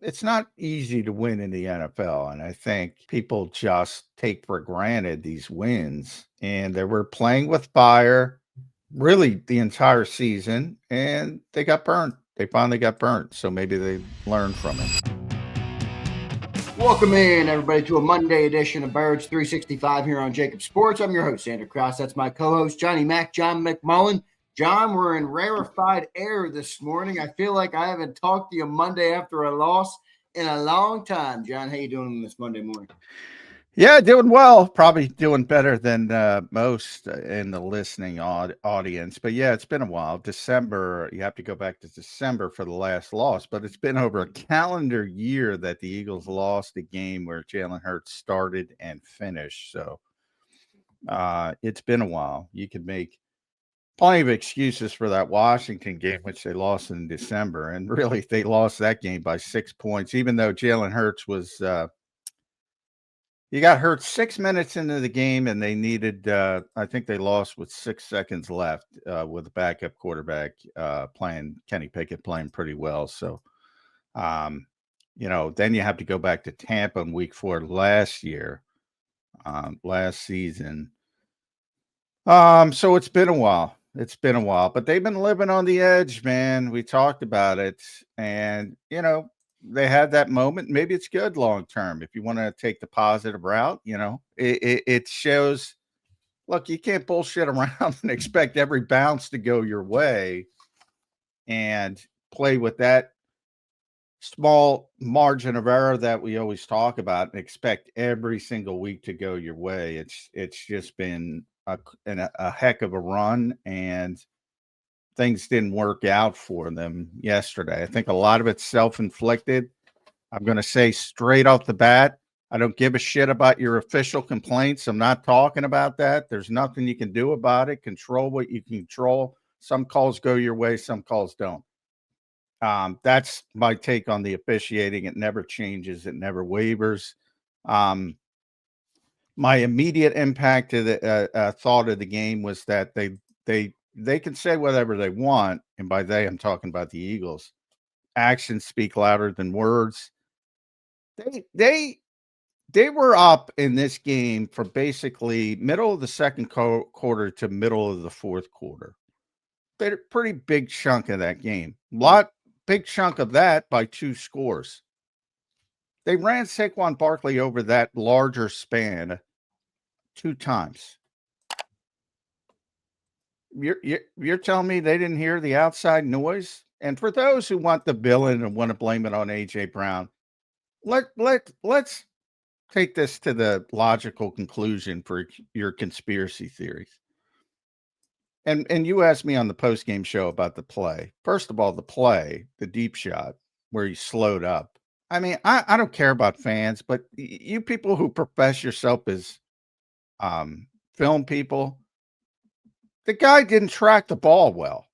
it's not easy to win in the NFL, and I think people just take for granted these wins, and they were playing with fire really the entire season, and they got burned. They finally got burnt, so maybe they learned from it. Welcome in, everybody, to a Monday edition of Birds 365 here on JAKIB Sports. I'm your host, Zander Krause. That's my co-host, Johnny Mac, John McMullen. John, we're in rarefied air this morning. I feel like I haven't talked to you Monday after a loss in a long time. John, how you doing this Monday morning? Yeah, doing well. Probably doing better than most in the listening audience. But yeah, it's been a while. December, you have to go back to December for the last loss. But it's been over a calendar year that the Eagles lost a game where Jalen Hurts started and finished. So it's been a while. You could make plenty of excuses for that Washington game, which they lost in December. And really, they lost that game by 6 points, even though Jalen Hurts was. He got hurt 6 minutes into the game, and they needed. I think they lost with 6 seconds left with a backup quarterback playing Kenny Pickett playing pretty well. So, then you have to go back to Tampa in Week 4 last year, last season. So it's been a while. It's been a while, but they've been living on the edge, man. We talked about it, and they had that moment. Maybe it's good long term if you want to take the positive route. It shows. Look, you can't bullshit around and expect every bounce to go your way, and play with that small margin of error that we always talk about, and expect every single week to go your way. It's just been a heck of a run, and things didn't work out for them yesterday. I think a lot of it's self-inflicted. I'm going to say straight off the bat, I don't give a shit about your official complaints. I'm not talking about that. There's nothing you can do about it. Control what you can control. Some calls go your way, some calls don't. That's my take on the officiating. It never changes. It never wavers. My immediate impact to the thought of the game was that they can say whatever they want, and by they I'm talking about the Eagles. Actions speak louder than words. They were up in this game for basically middle of the second quarter to middle of the fourth quarter. Pretty big chunk of that game. Big chunk of that by 2 scores. They ran Saquon Barkley over that larger span 2 times. You're telling me they didn't hear the outside noise? And for those who want the villain and want to blame it on AJ Brown, let's take this to the logical conclusion for your conspiracy theories. And you asked me on the post-game show about the play. First of all, the deep shot where he slowed up. I mean, I don't care about fans, but you people who profess yourself as film people, the guy didn't track the ball well.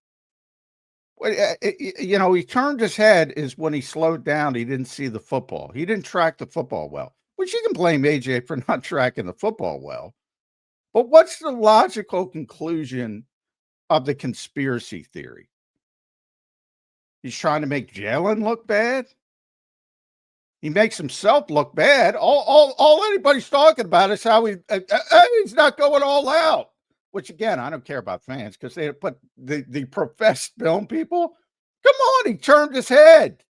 He turned his head is when he slowed down. He didn't see the football. He didn't track the football well, which you can blame AJ for not tracking the football well. But what's the logical conclusion of the conspiracy theory? He's trying to make Jalen look bad. He makes himself look bad. All anybody's talking about is how he's not going all out. Which again, I don't care about fans because but the professed film people, come on, he turned his head.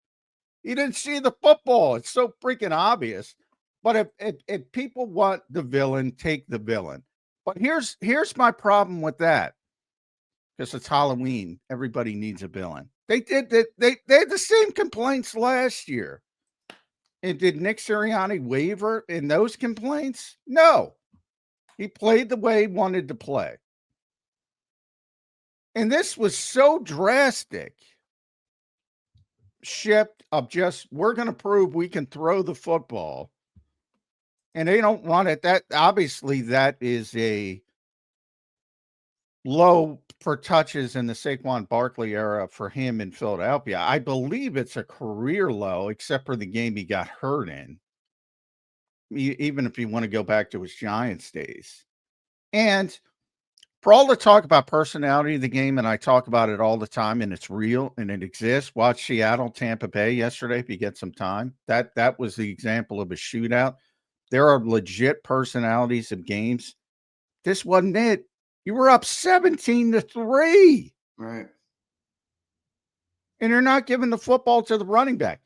He didn't see the football. It's so freaking obvious. But if people want the villain, take the villain. But here's my problem with that. Because it's Halloween, everybody needs a villain. They had the same complaints last year. And did Nick Sirianni waver in those complaints? No. He played the way he wanted to play. And this was so drastic shift of just, we're going to prove we can throw the football. And they don't run it. That obviously that is a low for touches in the Saquon Barkley era for him in Philadelphia. I believe it's a career low, except for the game he got hurt in. Even if you want to go back to his Giants days. And For all the talk about personality of the game, and I talk about it all the time, and it's real and it exists. Watch Seattle, Tampa Bay yesterday if you get some time. That was the example of a shootout. There are legit personalities of games. This wasn't it. You were up 17-3. Right. And you're not giving the football to the running back.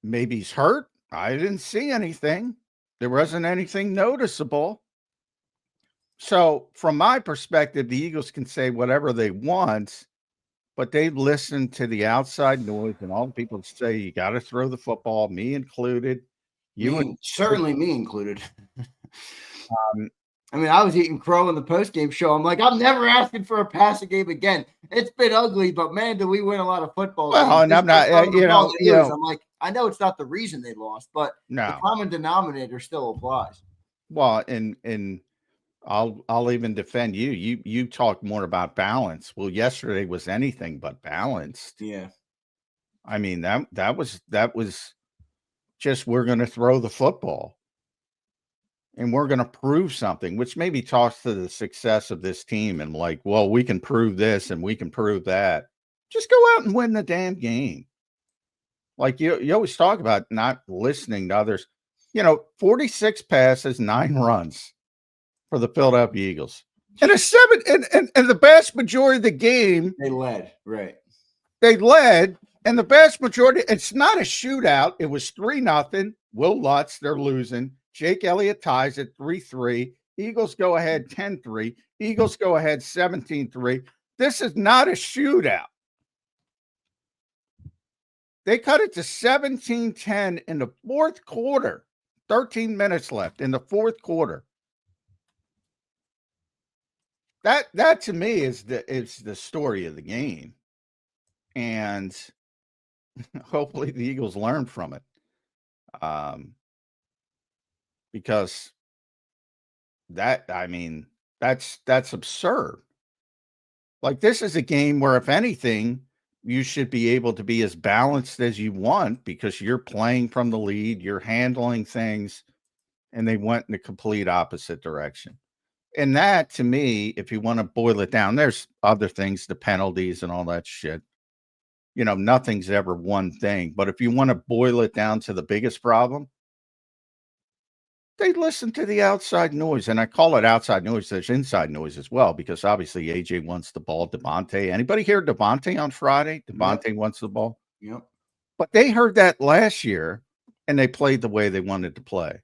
Maybe he's hurt. I didn't see anything. There wasn't anything noticeable. So, from my perspective, the Eagles can say whatever they want, but they listen to the outside noise, and all the people say you got to throw the football, me included. Certainly me included. I mean, I was eating crow in the post-game show. I'm like, I'm never asking for a passing game again. It's been ugly, but man, do we win a lot of football games. Well, and I'm not, I'm like, I know it's not the reason they lost, but the no. common denominator still applies. Well, and I'll even defend you. You talk more about balance. Well, yesterday was anything but balanced. Yeah. I mean, that was just we're going to throw the football. And we're going to prove something, which maybe talks to the success of this team and like, well, we can prove this and we can prove that. Just go out and win the damn game. Like you always talk about not listening to others. 46 passes, 9 runs for the Philadelphia Eagles. And and the vast majority of the game. They led, right. They led, and the vast majority, it's not a shootout. It was 3-0. Will Lutz, they're losing. Jake Elliott ties it 3-3. Eagles go ahead 10-3. Eagles go ahead 17-3. This is not a shootout. They cut it to 17-10 in the fourth quarter. 13 minutes left in the fourth quarter. That to me is the story of the game. And hopefully the Eagles learn from it. Because that's absurd. Like, this is a game where, if anything, you should be able to be as balanced as you want because you're playing from the lead, you're handling things, and they went in the complete opposite direction. And that, to me, if you want to boil it down, there's other things, the penalties and all that shit. Nothing's ever one thing. But if you want to boil it down to the biggest problem, they listen to the outside noise, and I call it outside noise. There's inside noise as well, because obviously AJ wants the ball. Devontae, anybody hear Devontae on Friday? Devontae wants the ball. Yep. But they heard that last year, and they played the way they wanted to play.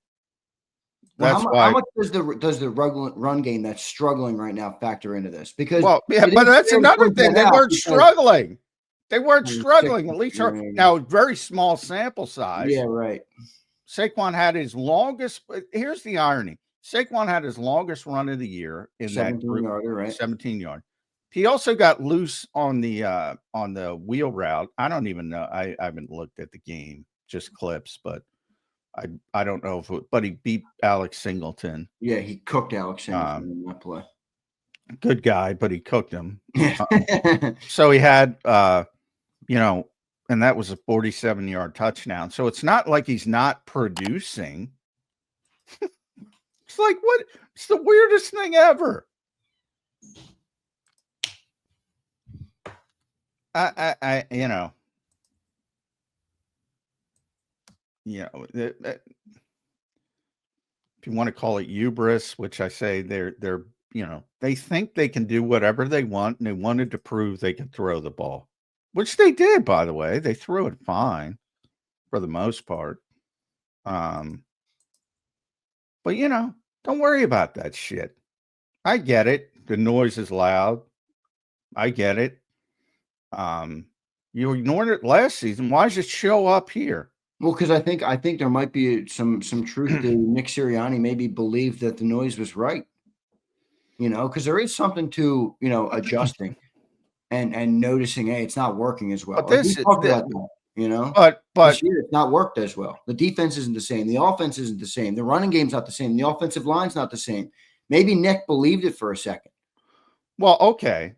Well, how much does the run game that's struggling right now factor into this? Because but that's another thing. They weren't struggling. They weren't struggling. At least now, very small sample size. Yeah, right. Saquon had his longest. Here's the irony: Saquon had his longest run of the year in that group, 17 yard. He also got loose on the wheel route. I don't even know. I haven't looked at the game, just clips, but I don't know but he beat Alex Singleton. Yeah, he cooked Alex Singleton in that play. Good guy, but he cooked him. So he had, and that was a 47-yard touchdown. So it's not like he's not producing. It's like, what? It's the weirdest thing ever. If you want to call it hubris, which I say they're they think they can do whatever they want, and they wanted to prove they could throw the ball. Which they did, by the way. They threw it fine for the most part. But, don't worry about that shit. I get it. The noise is loud. I get it. You ignored it last season. Why does it show up here? Well, because I think there might be some truth to Nick Sirianni maybe believed that the noise was right. Because there is something to, adjusting. And noticing, hey, it's not working as well. But this year it's not worked as well. The defense isn't the same. The offense isn't the same. The running game's not the same. The offensive line's not the same. Maybe Nick believed it for a second. Well, okay.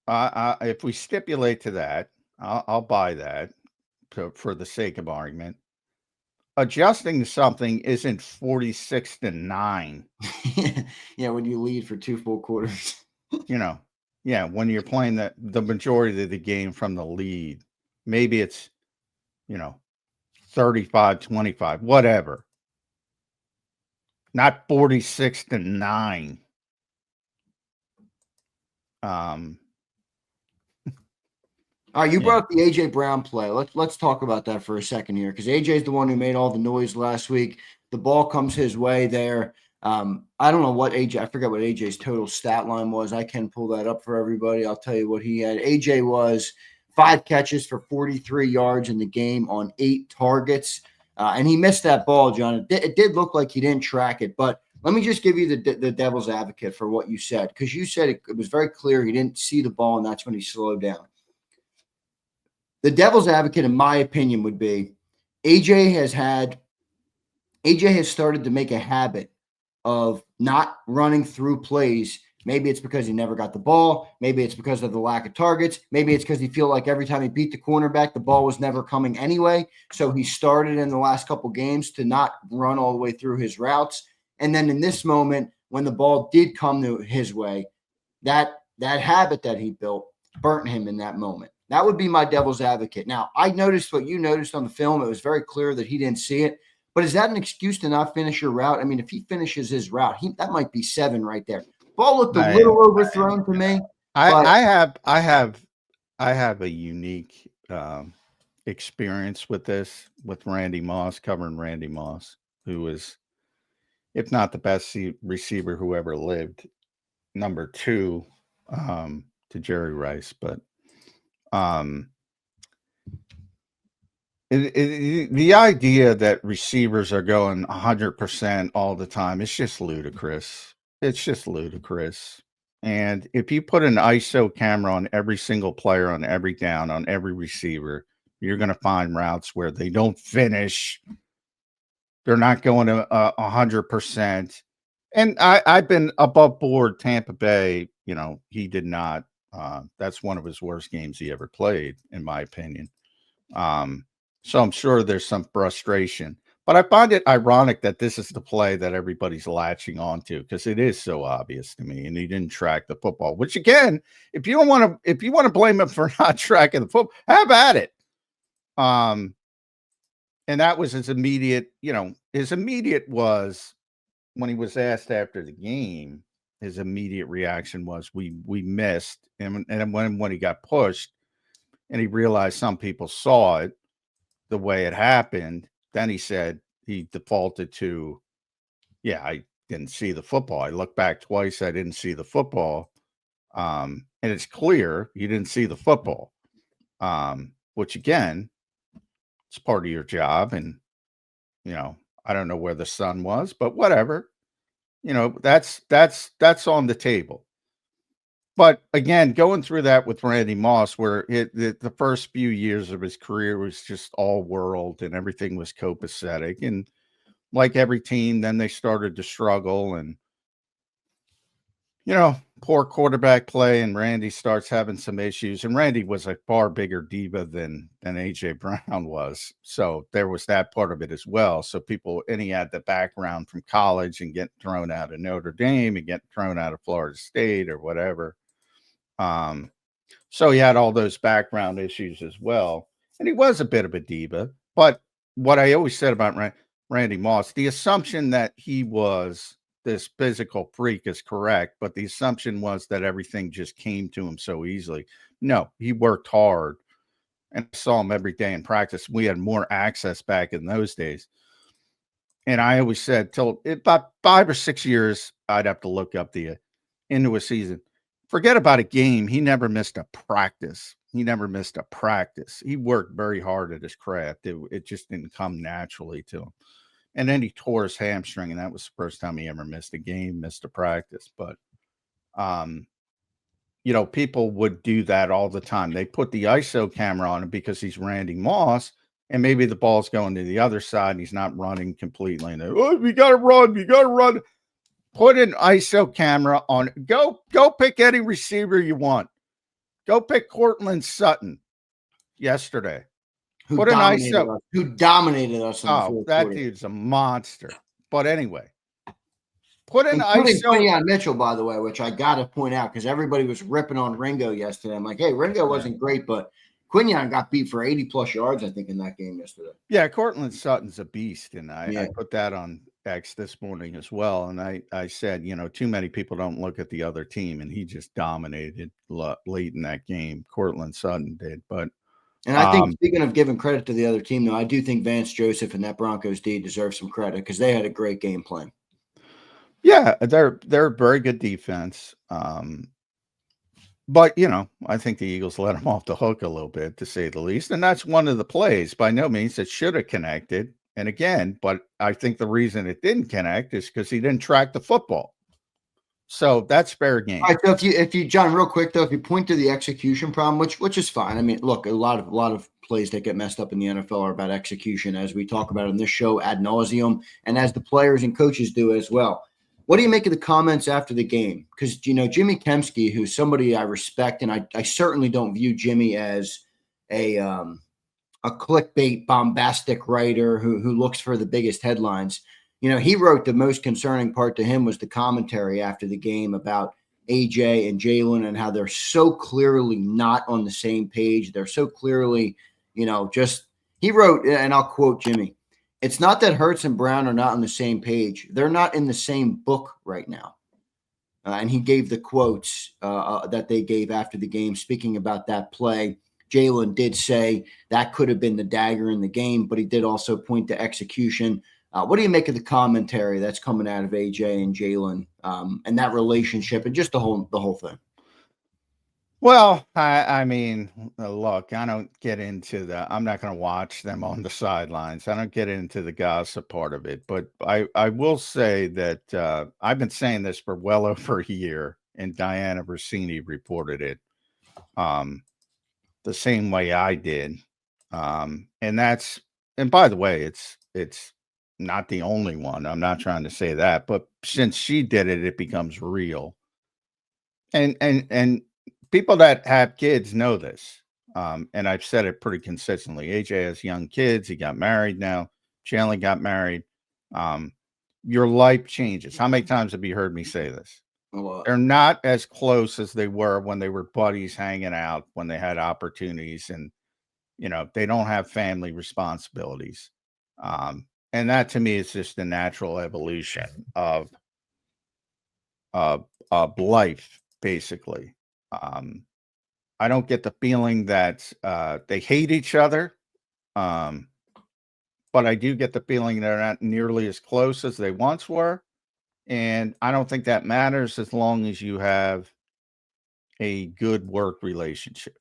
If we stipulate to that, I'll buy that for the sake of argument. Adjusting to something isn't 46-9. Yeah, when you lead for 2 full quarters. when you're playing the majority of the game from the lead, maybe it's, 35-25, whatever. Not 46-9. All right, you brought up the A.J. Brown play. Let's talk about that for a second here, because A.J. is the one who made all the noise last week. The ball comes his way there. I don't know what A.J. I forget what A.J.'s total stat line was. I can pull that up for everybody. I'll tell you what he had. A.J. was 5 catches for 43 yards in the game on 8 targets, and he missed that ball, John. It did look like he didn't track it, but let me just give you the devil's advocate for what you said, because you said it was very clear he didn't see the ball, and that's when he slowed down. The devil's advocate, in my opinion, would be AJ has started to make a habit of not running through plays. Maybe it's because he never got the ball. Maybe it's because of the lack of targets. Maybe it's because he feel like every time he beat the cornerback, the ball was never coming anyway. So he started in the last couple games to not run all the way through his routes. And then in this moment, when the ball did come to his way, that habit that he built burnt him in that moment. That would be my devil's advocate. Now, I noticed what you noticed on the film. It was very clear that he didn't see it. But is that an excuse to not finish your route? I mean, if he finishes his route, that might be 7 right there. Ball looked a little overthrown to me. I have a unique experience with this, with Randy Moss, covering Randy Moss, who is, if not the best receiver who ever lived, number 2 to Jerry Rice. But the idea that receivers are going 100% all the time, it's just ludicrous. It's just ludicrous. And if you put an ISO camera on every single player, on every down, on every receiver, you're going to find routes where they don't finish. They're not going to 100%. And I've been above board. Tampa Bay, he did not. That's one of his worst games he ever played, in my opinion. So I'm sure there's some frustration. But I find it ironic that this is the play that everybody's latching onto, because it is so obvious to me. And he didn't track the football, which, again, if you want to blame him for not tracking the football, have at it. And that was his immediate, was when he was asked after the game, his immediate reaction was, we missed. And when he got pushed and he realized some people saw it the way it happened, then he said he defaulted to, I didn't see the football. I looked back twice. I didn't see the football. And it's clear you didn't see the football, which, again, it's part of your job. And, I don't know where the sun was, but whatever, that's on the table. But again, going through that with Randy Moss, where the first few years of his career was just all world and everything was copacetic. And like every team, then they started to struggle and, poor quarterback play. And Randy starts having some issues. And Randy was a far bigger diva than A.J. Brown was. So there was that part of it as well. So and he had the background from college and getting thrown out of Notre Dame and getting thrown out of Florida State or whatever. So he had all those background issues as well. And he was a bit of a diva. But what I always said about Randy Moss, the assumption that he was this physical freak is correct, but the assumption was that everything just came to him so easily. No, he worked hard. And I saw him every day in practice. We had more access back in those days. And I always said, till about 5 or 6 years, I'd have to look up into a season. Forget about a game. He never missed a practice. He worked very hard at his craft. It just didn't come naturally to him. And then he tore his hamstring, and that was the first time he ever missed a game, missed a practice. But, people would do that all the time. They put the ISO camera on him because he's Randy Moss, and maybe the ball's going to the other side, and he's not running completely. And we got to run. Put an ISO camera on. Go pick any receiver you want. Go pick Cortland Sutton yesterday. Who dominated us in the fourth that quarter. dude's a monster. But anyway, Put an Including ISO. Quinyon Mitchell, by the way, which I got to point out because everybody was ripping on Ringo yesterday. I'm like, hey, Ringo wasn't great, but Quinyon got beat for 80-plus yards, I think, in that game yesterday. Yeah, Cortland Sutton's a beast, and I Yeah. put that on X this morning as well. And I said, too many people don't look at the other team, and he just dominated late in that game. Cortland Sutton did, but And I think speaking of giving credit to the other team, though, I do think Vance Joseph and that Broncos D deserve some credit because they had a great game plan. yeah, they're a very good defense. But I think the Eagles let him off the hook a little bit, to say the least. And that's one of the plays. By no means it should have connected. And again, but I think the reason it didn't connect is because he didn't track the football. So that's fair game. All right, so if you John, real quick though, if you point to the execution problem, which is fine. I mean, look, a lot of plays that get messed up in the NFL are about execution, as we talk about on this show ad nauseum, and as the players and coaches do as well. What do you make of the comments after the game? Because Jimmy Kempski, who's somebody I respect, and I certainly don't view Jimmy as a clickbait bombastic writer who looks for the biggest headlines. He wrote the most concerning part to him was the commentary after the game about AJ and Jalen and how they're so clearly not on the same page. They're so clearly, he wrote, and I'll quote Jimmy, "It's not that Hurts and Brown are not on the same page. They're not in the same book right now." And he gave the quotes that they gave after the game, speaking about that play. Jalen did say that could have been the dagger in the game, but he did also point to execution. What do you make of the commentary that's coming out of AJ and Jalen and that relationship and just the whole thing? Well, I mean, look, I don't get into I'm not going to watch them on the sidelines. I don't get into the gossip part of it, but I will say that I've been saying this for well over a year, and Diana Rossini reported it the same way I did. And by the way, it's not the only one. I'm not trying to say that, but since she did it, it becomes real. And people that have kids know this. And I've said it pretty consistently. AJ has young kids. He got married now. Jalen got married. Your life changes. How many times have you heard me say this? They're not as close as they were when they were buddies hanging out, when they had opportunities, and they don't have family responsibilities. And that to me is just the natural evolution of life, basically. I don't get the feeling that they hate each other, but I do get the feeling they're not nearly as close as they once were. And I don't think that matters as long as you have a good work relationship.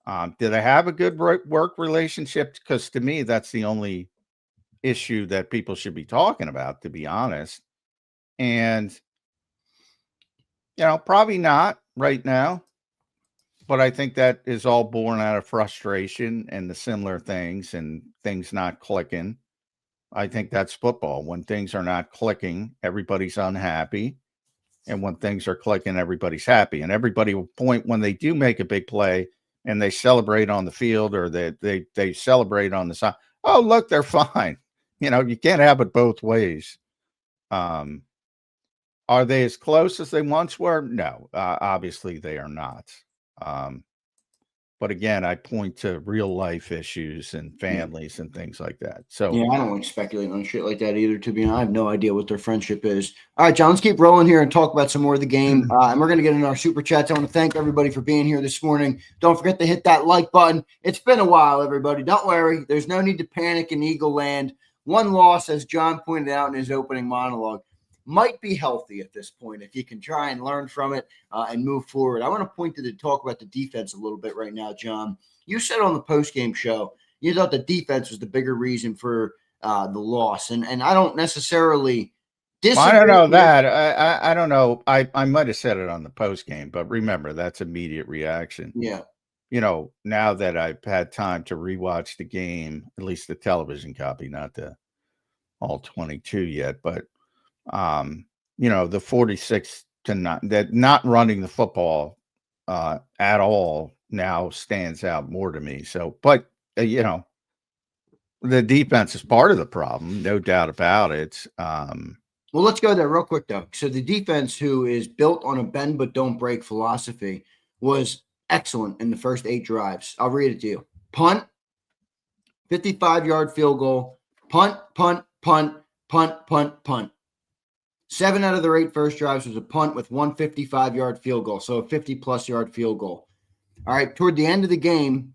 Do they have a good work relationship? Because to me, that's the only issue that people should be talking about, to be honest. And, probably not right now. But I think that is all born out of frustration and the similar things and things not clicking. I think that's football. When things are not clicking, everybody's unhappy. And when things are clicking, everybody's happy. And everybody will point when they do make a big play and they celebrate on the field, or they celebrate on the side. Oh, look, they're fine. You can't have it both ways. Are they as close as they once were? No, obviously they are not. But again, I point to real life issues and families and things like that. So yeah, I don't want to speculate on shit like that either. To be honest, I have no idea what their friendship is. All right, John, let's keep rolling here and talk about some more of the game. And we're going to get into our super chats. I want to thank everybody for being here this morning. Don't forget to hit that like button. It's been a while, everybody. Don't worry. There's no need to panic in Eagle Land. One loss, as John pointed out in his opening monologue, might be healthy at this point if you can try and learn from it and move forward. I want to point to talk about the defense a little bit right now, John. You said on the postgame show you thought the defense was the bigger reason for the loss, and I don't necessarily disagree. I don't know that. I don't know. I might have said it on the postgame, but remember, that's immediate reaction. Yeah. Now that I've had time to rewatch the game, at least the television copy, not the all 22 yet, but the 46 to not, that not running the football at all now stands out more to me. So, but the defense is part of the problem, no doubt about it. Well, let's go there real quick, though. So the defense, who is built on a bend but don't break philosophy, was excellent in the first 8 drives. I'll read it to you. Punt, 55-yard field goal, punt, punt, punt, punt, punt, punt. 7 out of their 8 first drives was a punt with one 55-yard field goal, so a 50-plus yard field goal. All right, toward the end of the game,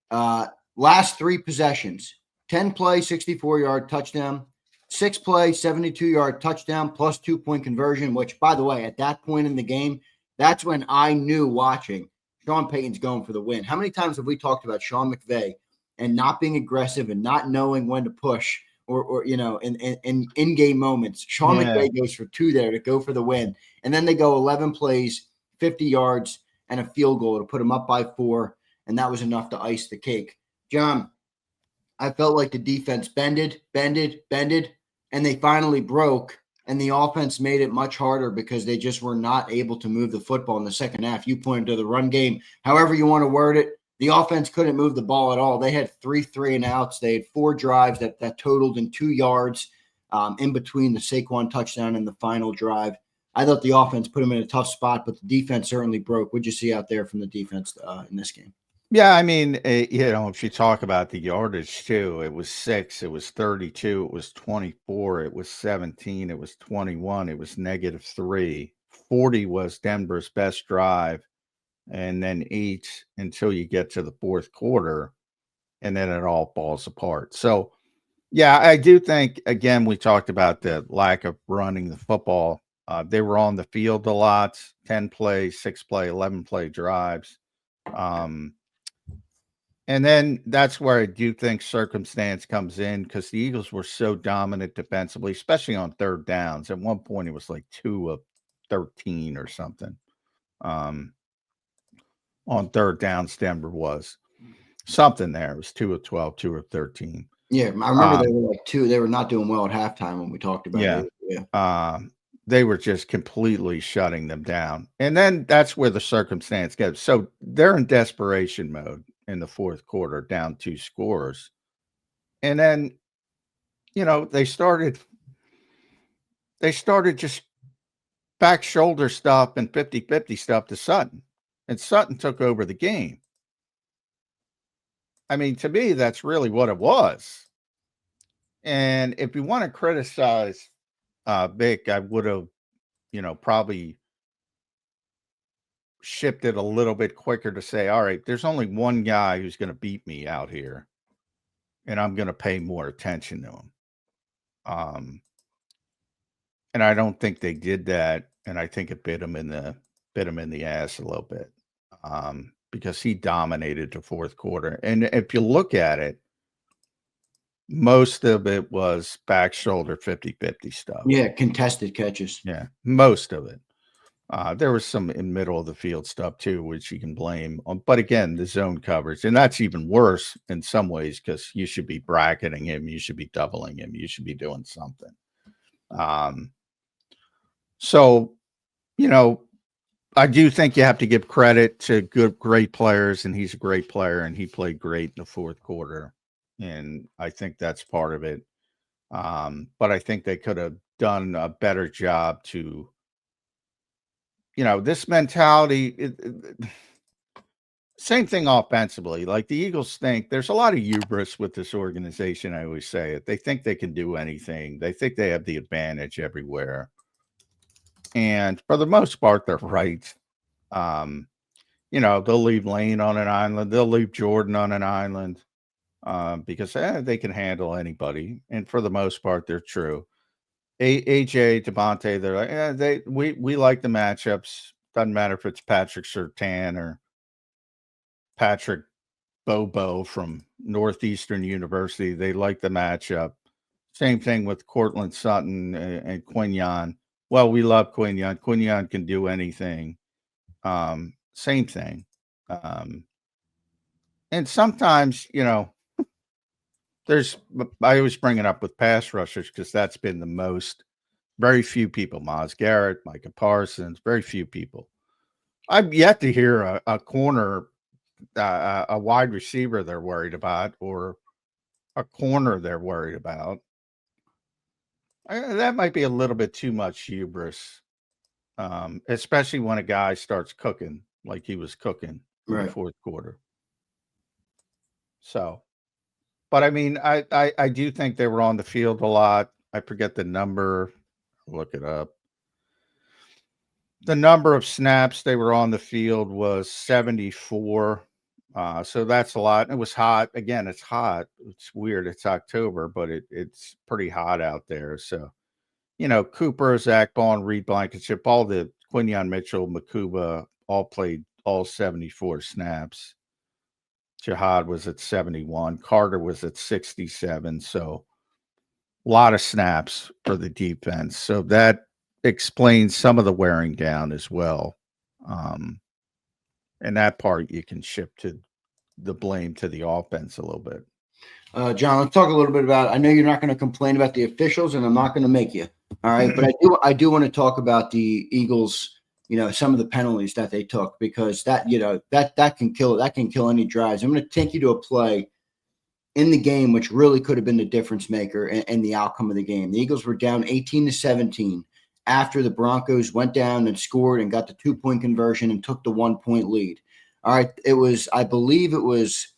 last 3 possessions, 10-play, 64-yard touchdown, 6-play, 72-yard touchdown, plus 2-point conversion, which, by the way, at that point in the game, that's when I knew watching Sean Payton's going for the win. How many times have we talked about Sean McVay and not being aggressive and not knowing when to push or in game moments? Sean McVay goes for 2 there to go for the win. And then they go 11 plays, 50 yards, and a field goal to put them up by 4. And that was enough to ice the cake. John, I felt like the defense bended, and they finally broke, and the offense made it much harder because they just were not able to move the football in the second half. You pointed to the run game. However you want to word it, the offense couldn't move the ball at all. They had 3 3-and-outs. They had 4 drives that totaled in 2 yards in between the Saquon touchdown and the final drive. I thought the offense put them in a tough spot, but the defense certainly broke. What'd you see out there from the defense in this game? Yeah, I mean, if you talk about the yardage too, it was 6, it was 32, it was 24, it was 17, it was 21, it was -3. 40 was Denver's best drive, and then 8 until you get to the fourth quarter, and then it all falls apart. So, yeah, I do think, again, we talked about the lack of running the football. They were on the field a lot, 10 play, 6 play, 11 play drives. And then that's where I do think circumstance comes in because the Eagles were so dominant defensively, especially on third downs. At one point, it was like 2 of 13 or something. On third downs, Denver was something there. It was 2 of 12, 2 of 13. Yeah, I remember they were like 2. They were not doing well at halftime when we talked about it. Yeah. They were just completely shutting them down. And then that's where the circumstance gets. So they're in desperation mode in the fourth quarter, down 2 scores. And then, they started just back shoulder stuff and 50-50 stuff to Sutton. And Sutton took over the game. I mean, to me, that's really what it was. And if you want to criticize Vic, I would have, probably shipped it a little bit quicker to say, all right, there's only one guy who's going to beat me out here, and I'm going to pay more attention to him. And I don't think they did that, and I think it bit him in the ass a little bit, because he dominated the fourth quarter. And if you look at it, most of it was back shoulder 50-50 stuff. Yeah, contested catches. Yeah, most of it. There was some in middle of the field stuff too, which you can blame on. But again, the zone coverage, and that's even worse in some ways because you should be bracketing him, you should be doubling him, you should be doing something. So, I do think you have to give credit to great players, and he's a great player, and he played great in the fourth quarter, and I think that's part of it. But I think they could have done a better job to, this mentality. Same thing offensively. Like the Eagles think there's a lot of hubris with this organization. I always say it. They think they can do anything. They think they have the advantage everywhere. And for the most part, they're right. They'll leave Lane on an island. They'll leave Jordan on an island because they can handle anybody. And for the most part, they're true. AJ, Devontae, they're like, we like the matchups. Doesn't matter if it's Patrick Surtain or Patrick Bobo from Northeastern University. They like the matchup. Same thing with Cortland Sutton and Quinyon. Well, we love Quinyon. Quinyon can do anything. Same thing. And sometimes, I always bring it up with pass rushers because that's been the most, very few people, Myles Garrett, Micah Parsons, very few people. I've yet to hear a corner, a wide receiver they're worried about, or a corner they're worried about. That might be a little bit too much hubris, especially when a guy starts cooking like he was cooking in the Right. fourth quarter. So, but I mean, I do think they were on the field a lot. I forget the number. Look it up. The number of snaps they were on the field was 74. So that's a lot. It was hot. Again, it's hot. It's weird. It's October, but it's pretty hot out there. So, Cooper, Zach Ball, Reed Blankenship, all the Quinyon Mitchell, Makuba, all played all 74 snaps. Jihad was at 71. Carter was at 67. So a lot of snaps for the defense. So that explains some of the wearing down as well. And that part you can shift to the blame to the offense a little bit. John, let's talk a little bit about. I know you're not going to complain about the officials, and I'm not going to make you. All right, but I do want to talk about the Eagles. Some of the penalties that they took, because that can kill any drives. I'm going to take you to a play in the game which really could have been the difference maker and the outcome of the game. The Eagles were down 18-17 after the Broncos went down and scored and got the 2-point conversion and took the 1-point lead. All right, I believe it was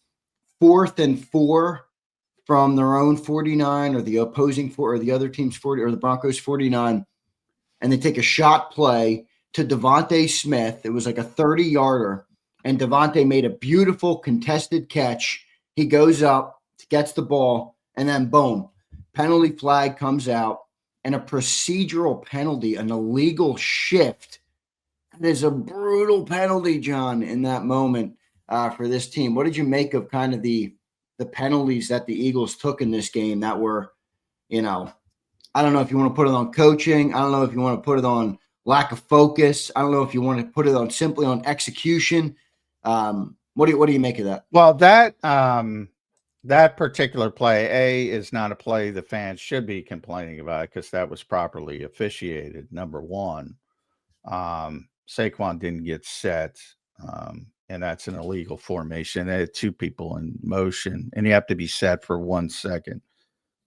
4th and 4 from their own 49 or the opposing 4 or the other team's 40 or the Broncos 49, and they take a shot play to Devontae Smith. It was like a 30-yarder, and Devontae made a beautiful contested catch. He goes up, gets the ball, and then boom, penalty flag comes out, and a procedural penalty, an illegal shift. There's a brutal penalty, John, in that moment for this team. What did you make of kind of the penalties that the Eagles took in this game that were, I don't know if you want to put it on coaching. I don't know if you want to put it on lack of focus. I don't know if you want to put it on simply on execution. What do you make of that? Well, that particular play, is not a play the fans should be complaining about because that was properly officiated, number one. Saquon didn't get set, and that's an illegal formation. They had two people in motion, and you have to be set for 1 second.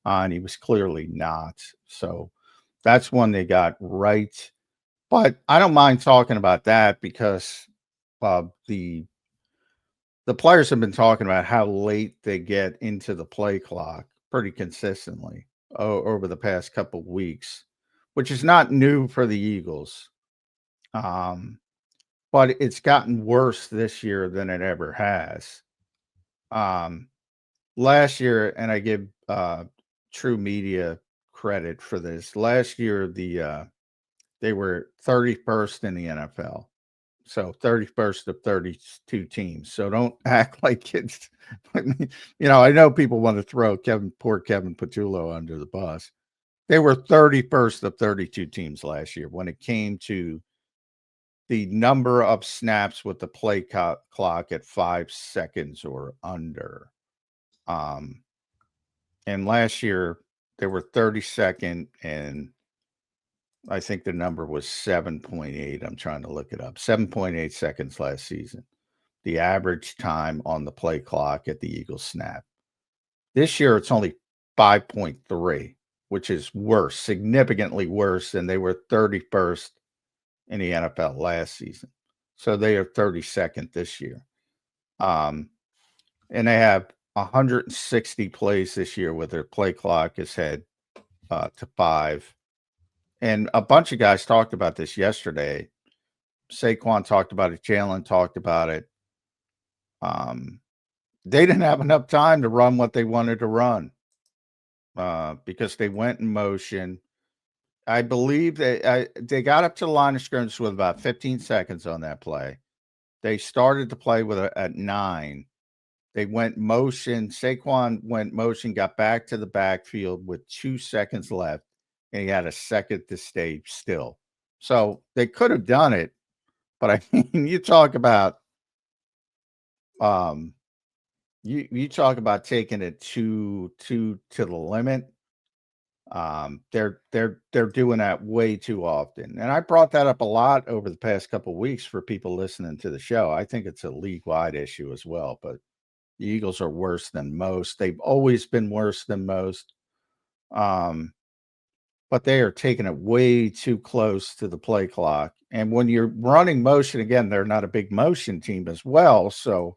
And he was clearly not. So that's one they got right. But I don't mind talking about that because the players have been talking about how late they get into the play clock pretty consistently over the past couple of weeks, which is not new for the Eagles. But it's gotten worse this year than it ever has. Last year, and I give True Media credit for this. Last year, they were 31st in the NFL. So 31st of 32 teams. So don't act like it's, I know people want to throw poor Kevin Patullo under the bus. They were 31st of 32 teams last year when it came to the number of snaps with the play clock at 5 seconds or under. And last year they were 32nd, and I think the number was 7.8. I'm trying to look it up. 7.8 seconds last season. The average time on the play clock at the Eagles snap. This year it's only 5.3, which is worse, significantly worse than they were 31st in the NFL last season. So they are 32nd this year. And they have 160 plays this year where their play clock is set to 5. And a bunch of guys talked about this yesterday. Saquon talked about it. Jalen talked about it. They didn't have enough time to run what they wanted to run because they went in motion. I believe they got up to the line of scrimmage with about 15 seconds on that play. They started to play at 9. They went motion. Saquon went motion, got back to the backfield with 2 seconds left, and he had a second to stay still. So they could have done it, but I mean, you talk about you talk about taking it to the limit. They're doing that way too often, and I brought that up a lot over the past couple of weeks for people listening to the show. I think it's a league-wide issue as well, but the Eagles are worse than most. They've always been worse than most. but they are taking it way too close to the play clock. And when you're running motion, again, they're not a big motion team as well. So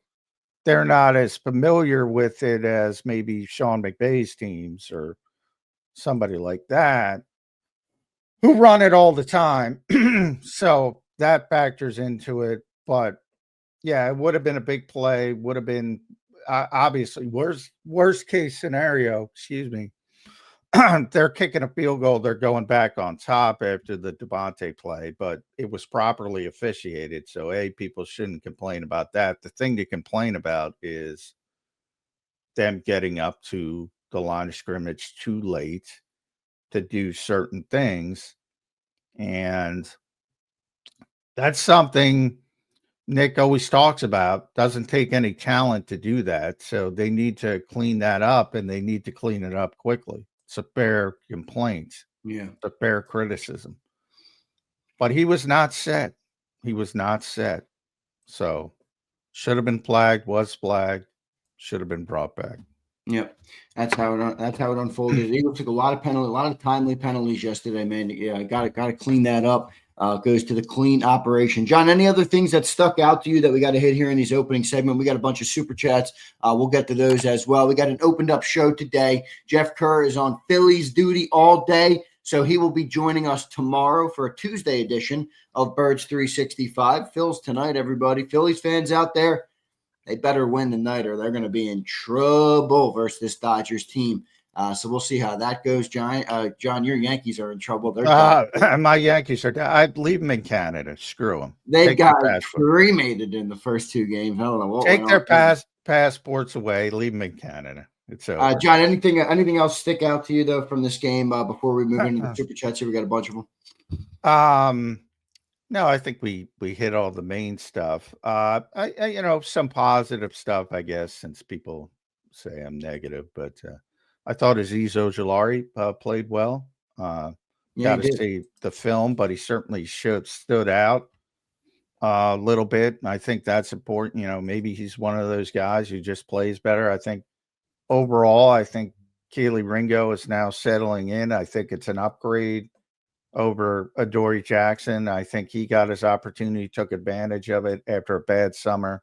they're not as familiar with it as maybe Sean McVay's teams or somebody like that who run it all the time. So that factors into it. But yeah, it would have been a big play, would have been obviously worst case scenario, excuse me. They're kicking a field goal. They're going back on top after the Devontae play, but it was properly officiated. So, people shouldn't complain about that. The thing to complain about is them getting up to the line of scrimmage too late to do certain things. And that's something Nick always talks about. Doesn't take any talent to do that. So they need to clean that up, and they need to clean it up quickly. It's a fair complaint. Yeah. It's a fair criticism. But he was not set. He was not set. So should have been flagged, was flagged, should have been brought back. Yep, that's how it unfolded. The Eagles took a lot of timely penalties yesterday, man. Yeah, got to clean that up. Goes to the clean operation. John, any other things that stuck out to you that we got to hit here in these opening segment? We got a bunch of super chats. We'll get to those as well. We got an opened up show today. Jeff Kerr is on Phillies duty all day, so he will be joining us tomorrow for a Tuesday edition of Birds 365. Phil's tonight, everybody. Phillies fans out there, they better win tonight or they're going to be in trouble versus this Dodgers team. So we'll see how that goes, John. John, your Yankees are in trouble. They're my Yankees are down. I'd leave them in Canada. Screw them. They got cremated in the first two games. I don't know what. Take their passports away. Leave them in Canada. It's over. John, anything else stick out to you though from this game before we move into the super chats? Here we got a bunch of them. No, I think we hit all the main stuff. I some positive stuff, I guess, since people say I'm negative, but I thought Azeez Ojulari played well. Got to see the film, but he certainly stood out a little bit. I think that's important. Maybe he's one of those guys who just plays better. I think overall, Keely Ringo is now settling in. I think it's an upgrade over Adoree Jackson. I think he got his opportunity, took advantage of it after a bad summer.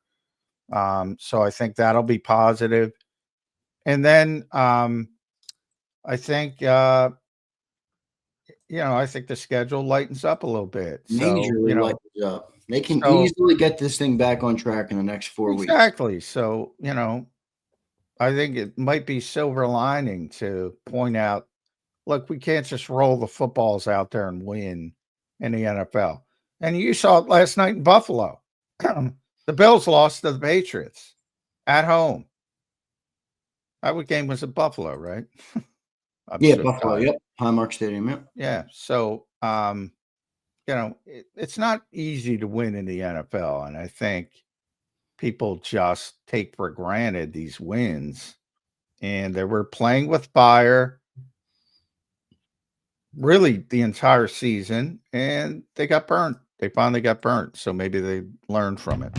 So I think that'll be positive. And then I think I think the schedule lightens up a little bit. Majorly lightens up. They can easily get this thing back on track in the next 4 weeks. Exactly. So, I think it might be silver lining to point out, look, we can't just roll the footballs out there and win in the NFL. And you saw it last night in Buffalo. The Bills lost to the Patriots at home. That game was at Buffalo, right? Buffalo. Yep. Highmark Stadium. Yep. Yeah. So, it's not easy to win in the NFL. And I think people just take for granted these wins. And they were playing with fire really the entire season, and they got burnt. They finally got burnt. So maybe they learned from it.